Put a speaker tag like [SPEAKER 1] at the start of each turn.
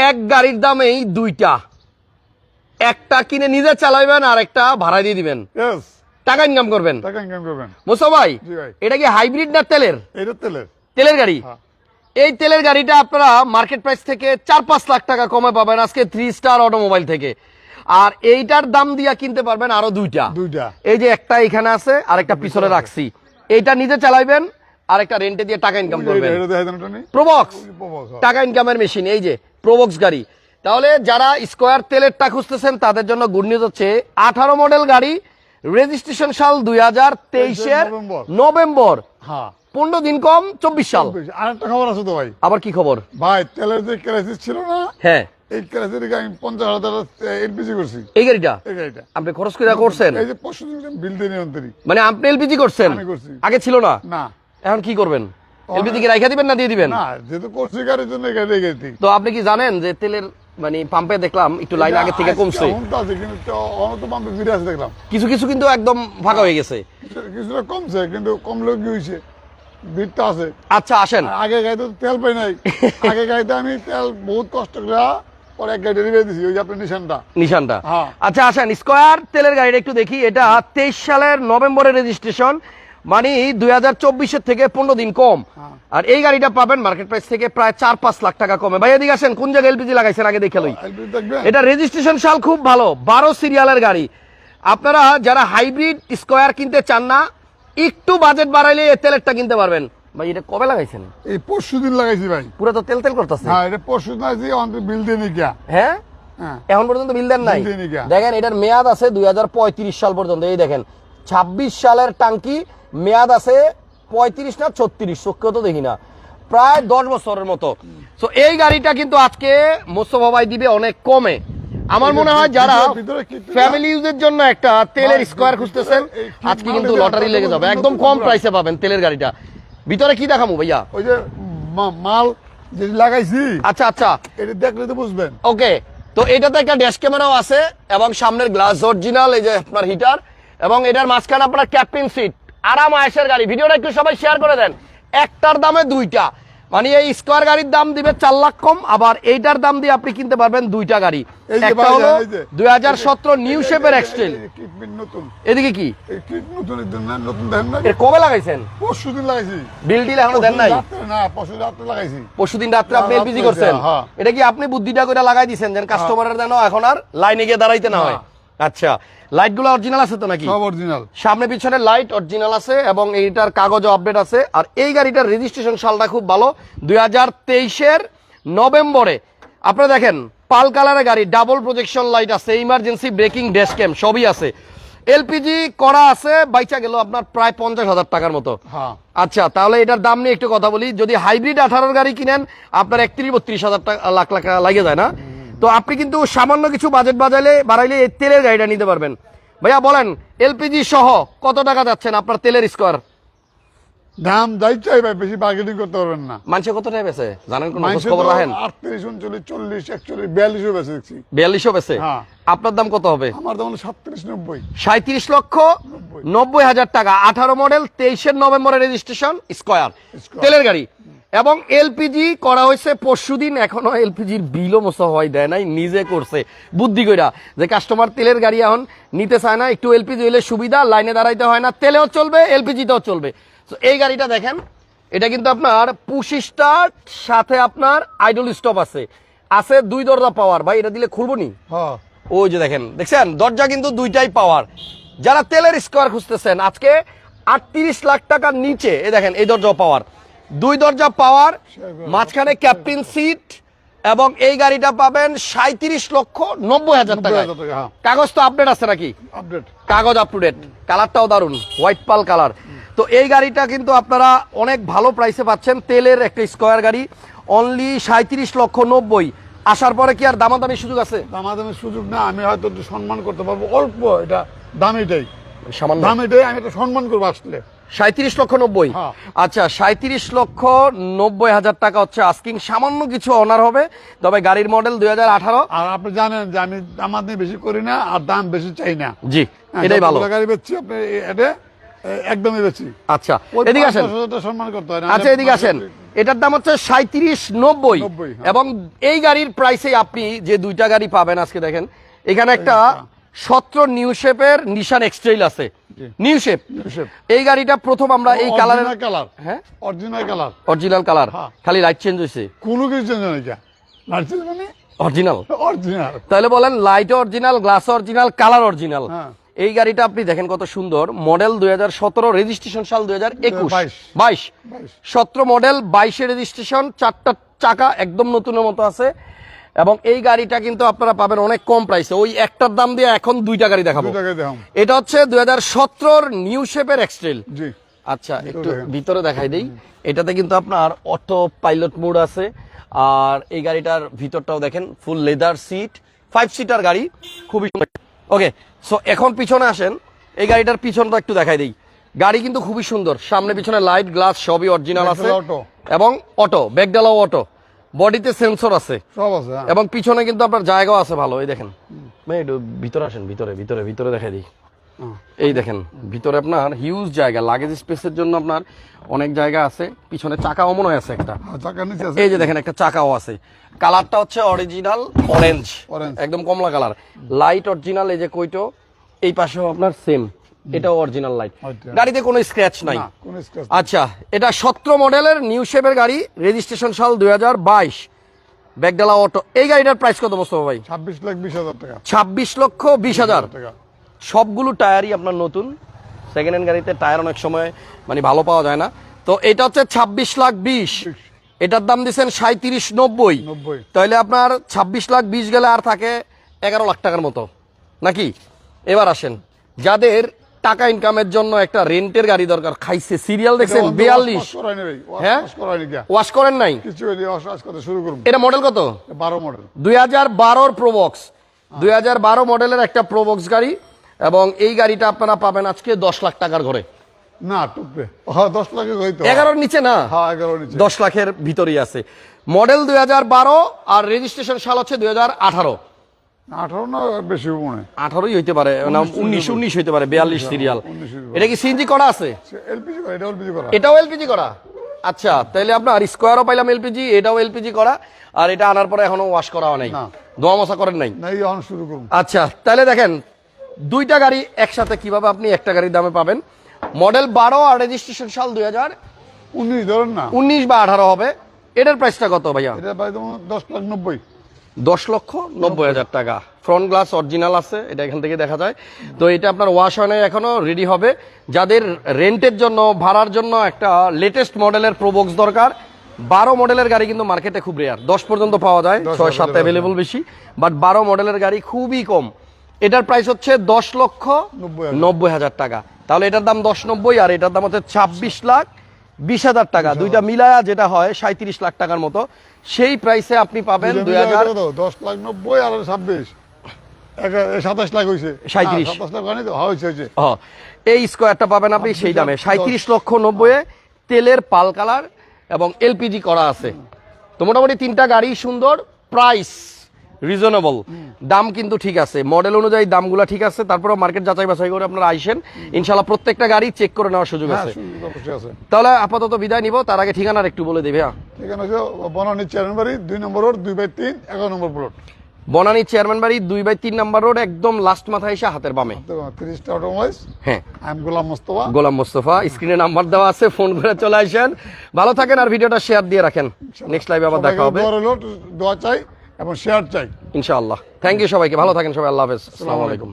[SPEAKER 1] এক গাড়ির দামেই দুইটা, একটা কিনে নিজে চালাবেন আর একটা ভাড়া দিয়ে দিবেন, টাকা ইনকাম করবেন। মুসা ভাই এটা কি হাইব্রিড না তেলের?
[SPEAKER 2] এটা
[SPEAKER 1] তেলের গাড়ি। এই তেলের গাড়িটা আপনারা মার্কেট প্রাইস থেকে 4-5 লাখ টাকা কমে পাবেন আজকে 3 স্টার অটোমোবাইল থেকে। আর এইটার দাম দিয়া কিনতে পারবেন আরো দুইটা। এই যে একটা এখানে আছে আর একটা পিছনে রাখছি, এইটা নিজে চালাইবেন আর একটা রেন্টে দিয়ে টাকা ইনকাম করবেন। প্রোবক্স টাকা ইনকামের মেশিন, এই যে প্রোবক্স গাড়ি। তাহলে যারা স্কয়ার তেলেরটা খুঁজতেছেন তাদের জন্য গুড নিউজ হচ্ছে 18 মডেল গাড়ি, রেজিস্ট্রেশন সাল 2023-এর নভেম্বর, 15 দিন কম 24 সাল।
[SPEAKER 2] আরেকটা খবর আছে তো ভাই।
[SPEAKER 1] আবার কি খবর
[SPEAKER 2] ভাই? তেলের যে ক্রাইসিস ছিল না,
[SPEAKER 1] হ্যাঁ
[SPEAKER 2] এই ক্রাইসিস আমি 50,000 এলপিজি করছি।
[SPEAKER 1] এই গাড়িটা আপনি খরচ করে করছেন?
[SPEAKER 2] এই যে পরশুদিন বিল দিয়ে নিয়ন্ত্রী,
[SPEAKER 1] মানে আপনি এলপিজি করছেন? আগে ছিল না?
[SPEAKER 2] না।
[SPEAKER 1] এখন কি করবেন? এলপিজি কি রাইখা দিবেন না দিয়ে দিবেন?
[SPEAKER 2] না, যেহেতু করছি গাড়ির জন্য এই গাড়ি।
[SPEAKER 1] তো আপনি কি জানেন যে তেলের মানে পাম্পে দেখলাম একটু লাইন আগে থেকে কমছে,
[SPEAKER 2] দেখলাম
[SPEAKER 1] কিছু কিছু কিন্তু একদম ফাঁকা হয়ে গেছে,
[SPEAKER 2] কিছুটা কমছে, কিন্তু কমলেও কি হয়েছে, ভিড়টা আছে।
[SPEAKER 1] আচ্ছা আসেন,
[SPEAKER 2] আগে গাড়িতে তেল পাই নাই, আগে গাড়িতে আমি তেল বহুত কষ্ট করে পরে এক গাড়ি ডেলিভারি দিছি, ওই যে আপনার নিশানটা।
[SPEAKER 1] আচ্ছা আসেন, স্কয়ার তেলের গাড়িটা একটু দেখি। এটা 23 সালের নভেম্বরের রেজিস্ট্রেশন, মানে 2024-এর থেকে 15 দিন কম। আর এই গাড়িটা পাবেন মার্কেট প্রাইস থেকে প্রায় 4-5 লাখ টাকা কমে। ভাই এদিকে আসেন, কোন জায়গায় এলপিজি লাগাইছেন আগে দেখে লই। এটা রেজিস্ট্রেশন সাল খুব ভালো, 12 সিরিয়ালের গাড়ি। আপনারা যারা হাইব্রিড স্কয়ার কিনতে চান না, একটু বাজেট বাড়াইলে এই তেলেরটা কিনতে পারবেন। ভাই এটা কবে লাগাইছেন?
[SPEAKER 2] এই পরশুদিন লাগাইছি ভাই।
[SPEAKER 1] পুরো তো তেল তেল করতেছে।
[SPEAKER 2] হ্যাঁ, এটা পরশুদিন লাগাইছি, অন্তত বিল দিয়ে নি গিয়া।
[SPEAKER 1] হ্যাঁ, এখন পর্যন্ত বিল দেন নাই? দেখেন এটার মেয়াদ আছে 2035 সাল পর্যন্ত। এই দেখেন 26 সালের টাঙ্কি, মেয়াদ আছে 35 না 36, চোখে তো দেখি না, প্রায় 10 বছরের মতো। তো এই গাড়িটা কিন্তু আজকে মোস্তফা ভাই দিবে অনেক কমে। আমার মনে হয় যারা ফ্যামিলি ইউজের জন্য একটা তেলের স্কয়ার খুঁজতেছেন, আজকে কিন্তু লটারি লেগে যাবে, একদম কম প্রাইসে পাবেন তেলের গাড়িটা। ভিতরে কি দেখামু ভাইয়া?
[SPEAKER 2] ওই যে মাল যেটা লাগাইছি।
[SPEAKER 1] আচ্ছা আচ্ছা,
[SPEAKER 2] এটা দেখলে তো বুঝবেন।
[SPEAKER 1] ওকে, তো এটাতে একটা ড্যাশ ক্যামেরাও আছে এবং সামনের গ্লাস অরিজিনাল, এই যে আপনার হিটার, এবং এটার মাঝখানে আপনার ক্যাপ্টেন সিট, আরাম আয়েশের গাড়ি। ভিডিওটা একটু সবাই শেয়ার করে দেন। একটার দামে দুইটা, মানে এই স্কয়ার গাড়ির দাম দিবে 4 লাখ কম, আবার এইটার দাম দিয়ে আপনি কিনতে পারবেন দুইটা গাড়ি। একটা হলো 2017 নিউ শেপের এক্সটেল। এদিকে কি কবে লাগাইছেন?
[SPEAKER 2] পরশুদিন লাগাইছি।
[SPEAKER 1] বিল ডিল এখনো দেন নাই?
[SPEAKER 2] না, পরশুদিন রাতে লাগাইছি।
[SPEAKER 1] পরশুদিন রাতে আপনি এলপিজি করছেন? এটা কি আপনি বুদ্ধিটা করে লাগাই দিয়েছেন যেন কাস্টমারের যেন এখন আর লাইনে গিয়ে দাঁড়াইতে না হয়? আচ্ছা, লাইটগুলো অরিজিনাল আছে তো নাকি?
[SPEAKER 2] সব অরিজিনাল,
[SPEAKER 1] সামনে পিছনে লাইট অরিজিনাল আছে এবং এইটার কাগজও আপডেট আছে। আর এই গাড়িটার রেজিস্ট্রেশন সালটা খুব ভালো, 2023-এর নভেম্বরে। আপনারা দেখেন পাল কালারের গাড়ি, ডাবল প্রজেকশন লাইট আছে, ইমার্জেন্সি ব্রেকিং, ড্যাশ ক্যাম সবই আছে। এলপিজি করা আছে, বাইচা গেল আপনার প্রায় 50,000 টাকার মতো। আচ্ছা, তাহলে এটার দাম নিয়ে একটু কথা বলি। যদি হাইব্রিড 18 গাড়ি কিনেন আপনার 31-32 হাজার লাখ টাকা লাগে যায় না? তো আপনি কিন্তু সামান্য কিছু বাজেট বাড়াইলে এই তেলের গাড়িটা নিতে পারবেন। ভাইয়া বলেন, এলপিজি সহ কত টাকা যাচ্ছেন আপনার তেলের স্কয়ার?
[SPEAKER 2] দাম যাই চাই ভাই, বেশি বার্গেনিং করতে পারবেন না।
[SPEAKER 1] মানুষে কত টাকা বেচে জানেন? কোন খবর রাখেন?
[SPEAKER 2] 38, 39, 40, 41, 42 বেচে দেখছি।
[SPEAKER 1] 42 বেচে? আপনার দাম কত হবে?
[SPEAKER 2] আমার দাম হলো 37, 90।
[SPEAKER 1] 37,90,000 টাকা। 18 মডেল, 23-এর নভেম্বরের রেজিস্ট্রেশন, স্কয়ার তেলের গাড়ি। এবং এলপিজি করা হয়েছে পরশুদিন, এখনো এলপিজির বিলও মোছা হয় দেয় নাই, নিজে করছে বুদ্ধি কইরা, যে কাস্টমার তেলের গাড়ি এখন নিতে চায় না, একটু এলপিজি হইলে সুবিধা, লাইনে দাঁড়াইতে হয় না, তেলেও চলবে এলপিজিতেও চলবে। তো এই গাড়িটা দেখেন, এটা কিন্তু আপনার পুশ স্টার্ট, সাথে আপনার আইডল স্টপ আছে, 2 দরজা পাওয়ার। ভাই এটা দিলে খুলবো নি? ওই যে দেখেন, দেখছেন দরজা কিন্তু দুইটাই পাওয়ার। যারা তেলের স্কয়ার খুঁজতেছেন আজকে 38 লাখ টাকার নিচে, এই দেখেন এই দরজা পাওয়ার, 2 দরজা পাওয়ার, মাঝখানে ক্যাপ্টেন সিট, এবং এই গাড়িটা পাবেন 37,90,000 টাকা। কাগজ তো আপডেট আছে নাকি?
[SPEAKER 2] আপডেট,
[SPEAKER 1] কাগজ আপ টু ডেট, কালারটাও দারুন, হোয়াইট পাল কালার। তো এই গাড়িটা কিন্তু আপনারা অনেক ভালো প্রাইসে পাচ্ছেন, তেলের একটা স্কয়ার গাড়ি, অনলি 37,90,000। আসার পরে কি আর দামাদামি সুযোগ আছে?
[SPEAKER 2] দামাদামির সুযোগ না, আমি হয়তো একটু সম্মান করতে পারবো অল্প, এটা দাম এটাই,
[SPEAKER 1] সামান্য
[SPEAKER 2] দাম এটাই, আমি একটা সম্মান করবো আসলে।
[SPEAKER 1] 37,90,000। আচ্ছা, 37,90,000 টাকা হচ্ছে আস্কিং, সামান্য কিছু অনার হবে। তবে গাড়ির মডেল 2018।
[SPEAKER 2] আর আপনি জানেন যে আমি দামাদামি বেশি করি না আর দাম বেশি চাই না।
[SPEAKER 1] জি, এটাই ভালো।
[SPEAKER 2] গাড়ি বেচছি আপনি এটা একদমই বেশি।
[SPEAKER 1] আচ্ছা, এদিকে আসেন।
[SPEAKER 2] সম্মান করতে হয় না।
[SPEAKER 1] আচ্ছা, এদিকে আসেন। এটার দাম হচ্ছে 3790
[SPEAKER 2] 90, হ্যাঁ।
[SPEAKER 1] এবং এই গাড়ির প্রাইসে আপনি যে দুইটা গাড়ি পাবেন আজকে দেখেন এখানে একটা 17 নিউ শেপের নিশান এক্সট্রেইল আছে,
[SPEAKER 2] জি।
[SPEAKER 1] New shape.
[SPEAKER 2] shape।
[SPEAKER 1] এই গাড়িটা প্রথম আমরা এই কালারের,
[SPEAKER 2] কালার,
[SPEAKER 1] হ্যাঁ
[SPEAKER 2] অরিজিনাল কালার,
[SPEAKER 1] অরিজিনাল কালার,
[SPEAKER 2] হ্যাঁ।
[SPEAKER 1] খালি লাইট চেঞ্জ হয়েছে,
[SPEAKER 2] কোনো কিছু চেঞ্জ হয় না। লাইসেন্স মানে
[SPEAKER 1] অরিজিনাল।
[SPEAKER 2] অরিজিনাল।
[SPEAKER 1] তাহলে বলেন light original, glass original, colour original.
[SPEAKER 2] হ্যাঁ।
[SPEAKER 1] এই গাড়িটা আপনি দেখেন কত সুন্দর, মডেল 2017, রেজিস্ট্রেশন সাল 2021, 22, 17 মডেল, 22 রেজিস্ট্রেশন, 4টা চাকা একদম নতুনের মতো আছে। এবং এই গাড়িটা কিন্তু আপনারা পাবেন অনেক কম প্রাইসে, ওই একটার দাম দিয়ে এখন দুইটা গাড়ি দেখাবো।
[SPEAKER 2] 2 টাকায় দেখাম।
[SPEAKER 1] এটা হচ্ছে 2017 নিউ শেপের এক্সট্রেল।
[SPEAKER 2] জি।
[SPEAKER 1] আচ্ছা একটু
[SPEAKER 2] দেখেন।
[SPEAKER 1] ভিতরে দেখাই দেই। এটাতে কিন্তু আপনার অটো পাইলট মোড আছে, আর এই গাড়িটার ভিতরটাও দেখেন ফুল লেদার সিট, 5 সিটার গাড়ি, খুবই ওকে। সো এখন পিছনে আসেন, এই গাড়িটার পিছনটা একটু দেখাই দেই। গাড়ি কিন্তু খুবই সুন্দর, সামনে পিছনে লাইট গ্লাস সবই অরিজিনাল আছে,
[SPEAKER 2] ব্যাকডালা auto।
[SPEAKER 1] এবং অটো ব্যাকডালাও অটো, বডিতে সেন্সর আছে,
[SPEAKER 2] সব আছে, হ্যাঁ।
[SPEAKER 1] এবং পিছনে কিন্তু আপনার জায়গাও আছে ভালো। এই দেখেন ভাই, একটু ভিতরে আসেন, ভিতরে ভিতরে ভিতরে দেখাই দিই।
[SPEAKER 2] হ্যাঁ।
[SPEAKER 1] এই দেখেন ভিতরে আপনার হিউজ জায়গা, লাগেজ স্পেসের জন্য আপনার অনেক জায়গা আছে। পিছনে চাকাও মনে হয় আছে একটা,
[SPEAKER 2] চাকার নিচে আছে।
[SPEAKER 1] এই যে দেখেন একটা চাকাও আছে। কালারটা হচ্ছে অরিজিনাল অরেঞ্জ,
[SPEAKER 2] Orange।
[SPEAKER 1] একদম কমলা কালার। লাইট অরিজিনাল, এই যে কইটো, এই পাশেও আপনার সেম, এটাও অরিজিনাল লাইট।
[SPEAKER 2] আচ্ছা।
[SPEAKER 1] গাড়িতে কোনো স্ক্র্যাচ নাই।
[SPEAKER 2] না, কোনো scratch
[SPEAKER 1] আচ্ছা, এটা 17 মডেলের নিউ শেপের গাড়ি, রেজিস্ট্রেশন সাল 2022, ব্যাকডালা অটো। এই গাড়িটার প্রাইস কত বস্তু ভাই?
[SPEAKER 2] 26,20,000 টাকা।
[SPEAKER 1] 26,20,000।
[SPEAKER 2] টাকা।
[SPEAKER 1] সবগুলো টায়ারই আপনার নতুন। সেকেন্ড হ্যান্ড গাড়িতে টায়ার অনেক সময় মানে ভালো পাওয়া যায় না। তো এটা হচ্ছে 26,20,000, এটার দাম দিচ্ছেন 37,90।
[SPEAKER 2] 90।
[SPEAKER 1] তাহলে আপনার 26,20,000 গেলে আর থাকে 11 লাখ টাকার মতো নাকি? এবার আসেন, যাদের টাকা ইনকামের জন্য একটা রেন্টের গাড়ি দরকার, খাইছে সিরিয়াল দেখছেন 42, হ্যাঁ? ওয়াশ করেন নাই,
[SPEAKER 2] কিছু হইলে ওয়াশ করতে শুরু করব।
[SPEAKER 1] এটা মডেল কত?
[SPEAKER 2] 12 মডেল।
[SPEAKER 1] 2012 প্রোবক্স, 2012 মডেলের একটা প্রোবক্স গাড়ি, এবং এই গাড়িটা আপনারা পাবেন আজকে 10 লাখ টাকার ঘরে।
[SPEAKER 2] না, টুকবে। হ্যাঁ, 10 লাখে হইতো।
[SPEAKER 1] 11-র নিচে না,
[SPEAKER 2] হ্যাঁ, 11 নিচে।
[SPEAKER 1] 10 লাখের ভিতরেই আছে। মডেল 2012, আর রেজিস্ট্রেশন সাল হচ্ছে 2018।
[SPEAKER 2] 18 না, বেশি হবে মনে হয়।
[SPEAKER 1] 18ই হইতে পারে না, 19 হইতে পারে, 42 সিরিয়াল।
[SPEAKER 2] 19
[SPEAKER 1] এটা কি সিএনজি করা আছে?
[SPEAKER 2] এলপিজি করা, এটা এলপিজি করা।
[SPEAKER 1] এটাও এলপিজি করা। আচ্ছা, তাহলে আপনার স্কোয়ারও পাইলাম এলপিজি, এটাও এলপিজি করা, আর এটা আনার পরে এখনো ওয়াশ করা হয় নাই,
[SPEAKER 2] না।
[SPEAKER 1] ধোয়া মশা করেন নাই।
[SPEAKER 2] না, এই অন শুরু করুন।
[SPEAKER 1] আচ্ছা, তাহলে দেখেন দুইটা গাড়ি একসাথে কিভাবে আপনি একটা গাড়ির দামে পাবেন। মডেল 12 আর রেজিস্ট্রেশন সাল
[SPEAKER 2] 19 ধরেন না,
[SPEAKER 1] 2019 বা 18 হবে। এটার প্রাইসটা কত ভাইয়া?
[SPEAKER 2] এটা ভাই তোমার 10,90,000।
[SPEAKER 1] 10,90,000 টাকা। ফ্রন্ট গ্লাস অরিজিনাল আছে, এটা এখান থেকে দেখা যায়। তো এটা আপনার ওয়াশ হয় নাই এখনো, রেডি হবে। যাদের রেন্টের জন্য, ভাড়ার জন্য একটা লেটেস্ট মডেলের প্রোবক্স দরকার, 12 মডেলের গাড়ি কিন্তু মার্কেটে খুব রেয়ার, 10 পর্যন্ত পাওয়া যায়,
[SPEAKER 2] 10
[SPEAKER 1] 6-7 অ্যাভেলেবল বেশি, বাট 12 মডেলের গাড়ি খুবই কম। এটার প্রাইস হচ্ছে 10,90,000 টাকা। তাহলে এটার দাম 10,90,000, আর এটার দাম হচ্ছে 26,20,000 টাকা। দুইটা মিলায়া যেটা হয় 37 লাখ টাকার মতো, সেই প্রাইসে আপনি পাবেন
[SPEAKER 2] 10,90,000 আর 26, 27 লাখ হয়েছে।
[SPEAKER 1] 37
[SPEAKER 2] 27 লাখ হয়নি তো? হ্যাঁ, হয়েছে।
[SPEAKER 1] এই স্কোয়ারটা পাবেন আপনি সেই দামে 37,90,000, তেলের পাল কালার এবং এলপিজি করা আছে। তো মোটামুটি তিনটা গাড়ি সুন্দর, প্রাইস রিজনেবল, দাম কিন্তু ঠিক আছে, মডেল অনুযায়ী দামগুলো ঠিক আছে। তারপরে মার্কেট যাচাই বাছাই করে আপনারা আইসেন, ইনশাল্লাহ প্রত্যেকটা গাড়ি চেক করে নেওয়ার সুযোগ
[SPEAKER 2] হ্যাঁ,
[SPEAKER 1] আছে।
[SPEAKER 2] সুযোগ অবশ্যই আছে।
[SPEAKER 1] তাহলে আপাতত বিদায় নিব, তার আগে ঠিকানার একটু বলে দেবে।
[SPEAKER 2] এখানে হচ্ছে বনানী চেয়ারম্যান বাড়ি 2 নম্বর রোড, 2/3, 11 নম্বর প্লট।
[SPEAKER 1] বনানী চেয়ারম্যান বাড়ি 2/3 নাম্বার রোড, একদম লাস্ট মাথায় এসে হাতের বামে।
[SPEAKER 2] 30টা অটোমোবাইলস।
[SPEAKER 1] হ্যাঁ,
[SPEAKER 2] আই এম গোলাম মোস্তফা।
[SPEAKER 1] গোলাম মোস্তফা, স্ক্রিনে নাম্বার দেওয়া আছে, ফোন করে চলে আসেন। ভালো থাকেন, আর ভিডিওটা শেয়ার দিয়ে রাখেন। নেক্সট লাইভে আবার দেখা হবে
[SPEAKER 2] দোয়া চাই এবং শেয়ার চাই।
[SPEAKER 1] ইনশাআল্লাহ। থ্যাংক ইউ সবাইকে, ভালো থাকেন সবাই, আল্লাহ হাফেজ, আসসালামু আলাইকুম।